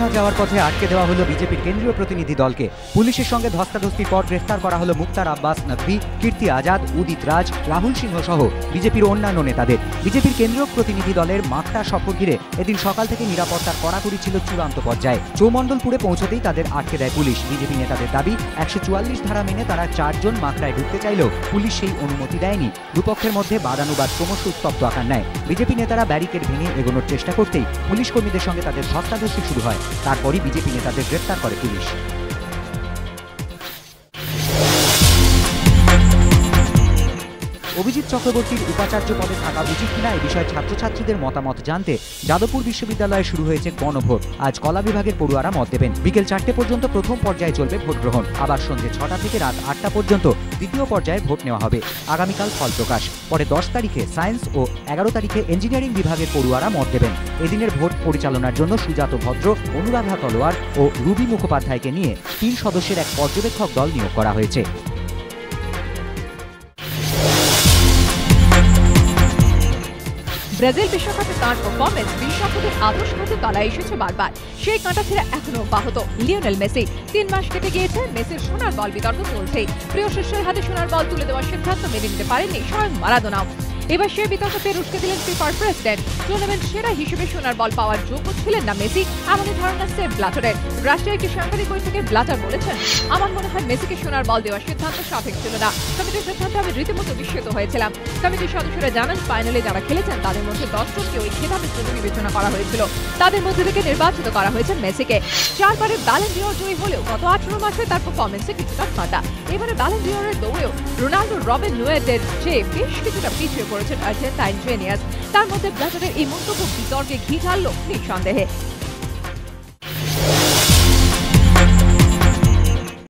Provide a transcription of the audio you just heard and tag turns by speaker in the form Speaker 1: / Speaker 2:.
Speaker 1: Barcelona যাওয়ার পথে আটকে দেওয়া হলো বিজেপির কেন্দ্রীয় প্রতিনিধি দলকে। পুলিশের সঙ্গে ধস্তাধস্তির পর গ্রেফতার করা হলো মুক্তার আব্বাস নকভি, কীর্তি আজাদ, উদিত রাজ, রাহুল সিংহ সহ বিজেপির অন্যান্য নেতাদের। বিজেপির কেন্দ্রীয় প্রতিনিধি দলের মাক্তা সফর ঘিরে এদিন সকাল থেকে নিরাপত্তার কড়াকড়ি ছিল চূড়ান্ত পর্যায়ে। চৌমণ্ডলপুরে পৌঁছতেই তাদের আটকে দেয় পুলিশ। বিজেপি নেতাদের দাবি 144 ধারা মেনে তারা 4 জন মাক্তায় ঢুকতে চাইলেও পুলিশ সেই অনুমতি দেয়নি। দুপক্ষের মধ্যে বাদানুবাদ ক্রমশ উত্তপ্ত আকার নেয়। বিজেপি নেতারা ব্যারিকেড ভেঙে এগোনোর চেষ্টা করতেই পুলিশ কর্মীদের সঙ্গে তাদের ধস্তাধস্তি শুরু হয়। তারপরই বিজেপি নেতাদের গ্রেফতার করে পুলিশ। অভিজিৎ চক্রবর্তীর উপাচার্য পদে থাকা উচিত কিনা এ বিষয়ে ছাত্রছাত্রীদের মতামত জানতে যাদবপুর বিশ্ববিদ্যালয়ে শুরু হয়েছে গণভোট। আজ কলা বিভাগের পড়ুয়ারা মত দেবেন। বিকেল 4টে পর্যন্ত প্রথম পর্যায়ে চলবে ভোট গ্রহণ। আবার সন্ধ্যে 6টা থেকে রাত 8টা পর্যন্ত দ্বিতীয় পর্যায়ে ভোট নেওয়া হবে। আগামীকাল ফল প্রকাশ। পরে 10 তারিখে সায়েন্স ও 11 তারিখে ইঞ্জিনিয়ারিং বিভাগের পড়ুয়ারা মত দেবেন। এদিনের ভোট পরিচালনার জন্য সুজাত ভদ্র, অনুরাধা তলোয়ার ও রুবি মুখোপাধ্যায়কে নিয়ে 3 সদস্যের এক পর্যবেক্ষক দল নিয়োগ করা হয়েছে।
Speaker 2: ব্রাজিল বিশ্বকাপে তাঁর পারফরমেন্স বিশ্বকাপের আদর্শ হাতে তলায় এসেছে বারবার। সেই কাঁটা ছেঁড়া এখনো অব্যাহত। লিওনেল মেসি 3 মাস কেটে গিয়েছে, মেসির সোনার বল বিতর্ক চলছেই। প্রিয় শিষ্যের হাতে সোনার বল তুলে দেওয়ার সিদ্ধান্ত মেনে নিতে পারেননি স্বয়ং মারাদোনাও। এবার সে বিতর্কতে উস্কে দিলেন ফিফার প্রেসিডেন্ট। টুর্নামেন্ট সেরা হিসেবে সোনার বল পাওয়ার যোগ্য ছিলেন না মেসি, এমনই ধারণা সেপ ব্ল্যাটারের। রাশিয়ার একটি সাংবাদিক বৈঠকে ব্ল্যাটার বলেছেন, আমার মনে হয় মেসিকে সোনার বল দেওয়ার সিদ্ধান্ত সঠিক ছিল না। কমিটির সিদ্ধান্তে আমি রীতিমতো বিস্মিত হয়েছিলাম। কমিটির সদস্যরা জানান, ফাইনালে যারা খেলেছেন তাদের মধ্যে 10 জনকে ওই খেতাবের জন্য বিবেচনা করা হয়েছিল। তাদের মধ্যে থেকে নির্বাচিত করা হয়েছে মেসিকে। 4 বারের ব্যালন ডিওর জয়ী হলেও গত 18 মাসে তার পারফরমেন্সে কিছুটা ফাটা। এবারে ব্যালন ডিওরের দৌড়েও রোনাল্ডো, রবিন লুয়েটের চেয়ে বেশ কিছুটা পিছিয়ে পড়েছেন আর্জেন্টাইন জিনিয়াস। তার মধ্যে ব্ল্যাটারের এই মন্তব্য বিতর্কে ঘি ঢালল নিঃসন্দেহে।